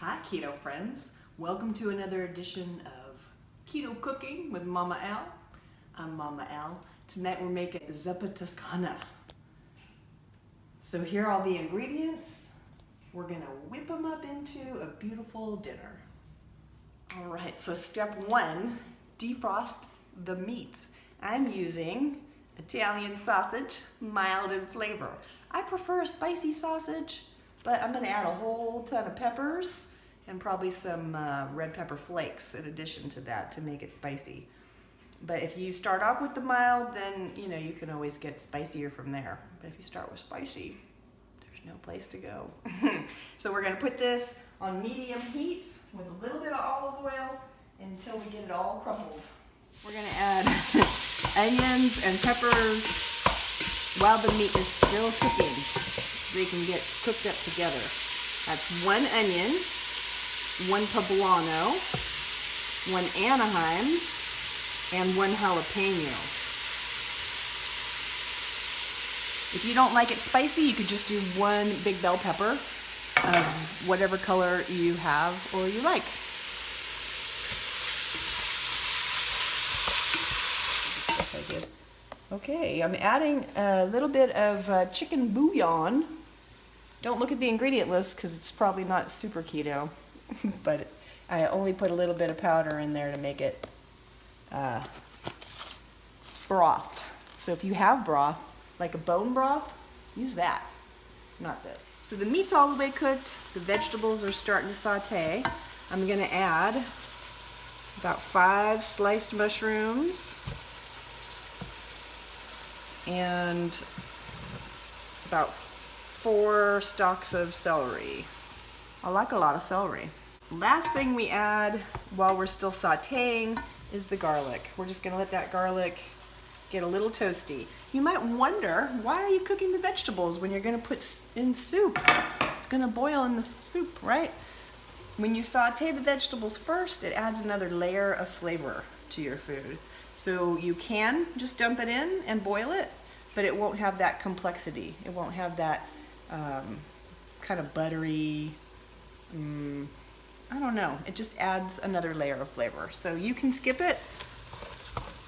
Hi Keto friends, welcome to another edition of Keto Cooking with Mama Al. I'm Mama Al. Tonight we're making Zuppa Toscana. So here are all the ingredients. We're gonna whip them up into a beautiful dinner. All right, so step one, defrost the meat. I'm using Italian sausage, mild in flavor. I prefer a spicy sausage, but I'm gonna add a whole ton of peppers and probably some red pepper flakes in addition to that to make it spicy. But if you start off with the mild, then you can always get spicier from there. But if you start with spicy, there's no place to go. So we're gonna put this on medium heat with a little bit of olive oil until we get it all crumbled. We're gonna add onions and peppers while the meat is still cooking, so they can get cooked up together. That's 1 onion, 1 poblano, 1 Anaheim, and 1 jalapeno. If you don't like it spicy, you could just do 1 big bell pepper of whatever color you have or you like. Okay, I'm adding a little bit of chicken bouillon. Don't look at the ingredient list because it's probably not super keto, but I only put a little bit of powder in there to make it broth. So if you have broth, like a bone broth, use that, not this. So the meat's all the way cooked, the vegetables are starting to saute. I'm gonna add about 5 sliced mushrooms and about 4 stalks of celery. I like a lot of celery. Last thing we add while we're still sauteing is the garlic. We're just gonna let that garlic get a little toasty. You might wonder, why are you cooking the vegetables when you're gonna put in soup? It's gonna boil in the soup, right? When you saute the vegetables first, it adds another layer of flavor to your food. So you can just dump it in and boil it, but it won't have that complexity. It won't have that kind of buttery, I don't know. It just adds another layer of flavor. So you can skip it,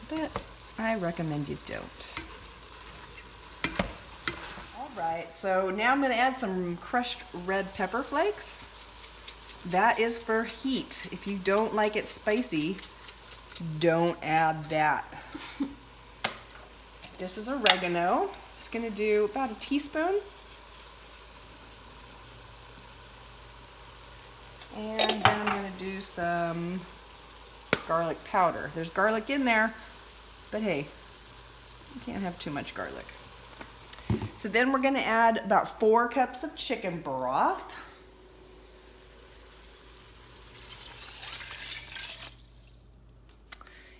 but I recommend you don't. All right, so now I'm gonna add some crushed red pepper flakes. That is for heat. If you don't like it spicy, don't add that. This is oregano. Just gonna do about a teaspoon. And then I'm gonna do some garlic powder. There's garlic in there, but hey, you can't have too much garlic. So then we're gonna add about 4 cups of chicken broth.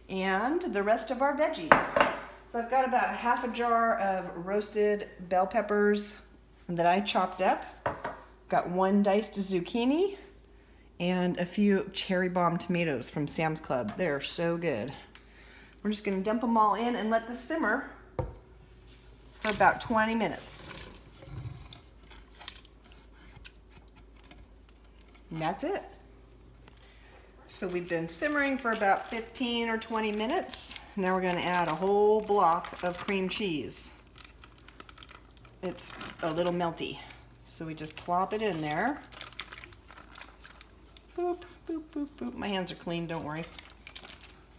And the rest of our veggies. So I've got about half a jar of roasted bell peppers that I chopped up. Got 1 diced zucchini and a few cherry bomb tomatoes from Sam's Club. They're so good. We're just gonna dump them all in and let this simmer for about 20 minutes. And that's it. So we've been simmering for about 15 or 20 minutes. Now we're gonna add a whole block of cream cheese. It's a little melty. So we just plop it in there. Boop, boop, boop, boop. My hands are clean, don't worry.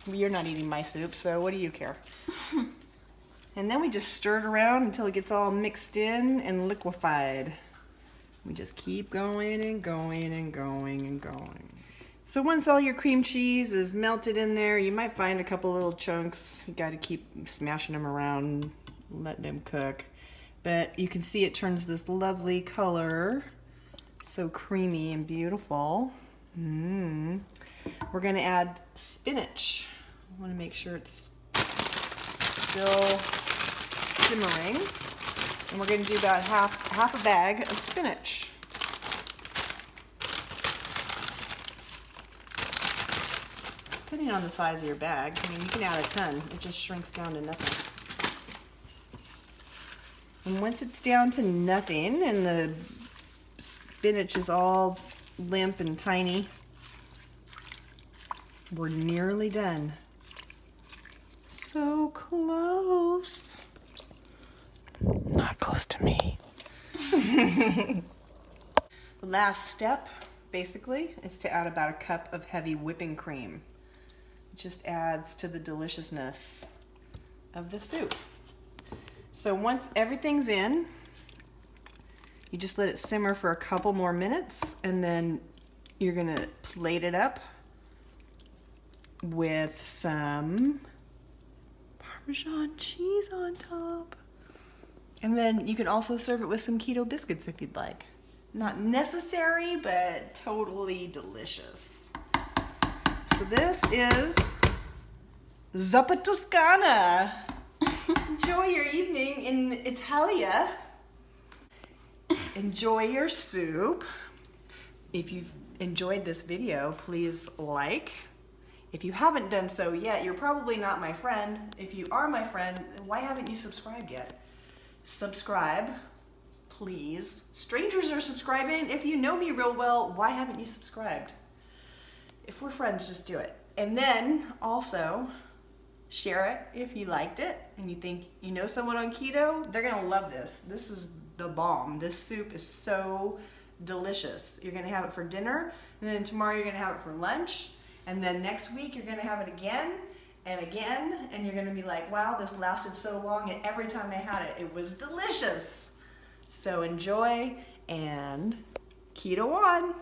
You're not eating my soup, so what do you care? And then we just stir it around until it gets all mixed in and liquefied. We just keep going and going and going and going. So once all your cream cheese is melted in there, you might find a couple little chunks. You gotta keep smashing them around, letting them cook. But you can see it turns this lovely color. So creamy and beautiful. We're gonna add spinach. I wanna make sure it's still simmering. And we're gonna do about half a bag of spinach. Depending on the size of your bag, I mean, you can add a ton. It just shrinks down to nothing. And once it's down to nothing and the spinach is all limp and tiny. We're nearly done. So close. Not close to me. The last step, basically, is to add about a cup of heavy whipping cream. It just adds to the deliciousness of the soup. So once everything's in, you just let it simmer for a couple more minutes, and then you're gonna plate it up with some Parmesan cheese on top. And then you can also serve it with some keto biscuits if you'd like. Not necessary, but totally delicious. So this is Zuppa Toscana. Enjoy your evening in Italia. Enjoy your soup. If you've enjoyed this video, please like. If you haven't done so yet, you're probably not my friend. If you are my friend, why haven't you subscribed yet? Subscribe, please. Strangers are subscribing. If you know me real well, why haven't you subscribed? If we're friends, just do it. And then also share it if you liked it and you think you know someone on keto, they're gonna love this. This is the bomb. This soup is so delicious. You're gonna have it for dinner, and then tomorrow you're gonna have it for lunch, and then next week you're gonna have it again and again, and you're gonna be like, wow, this lasted so long, and every time I had it, it was delicious. So enjoy and keto on.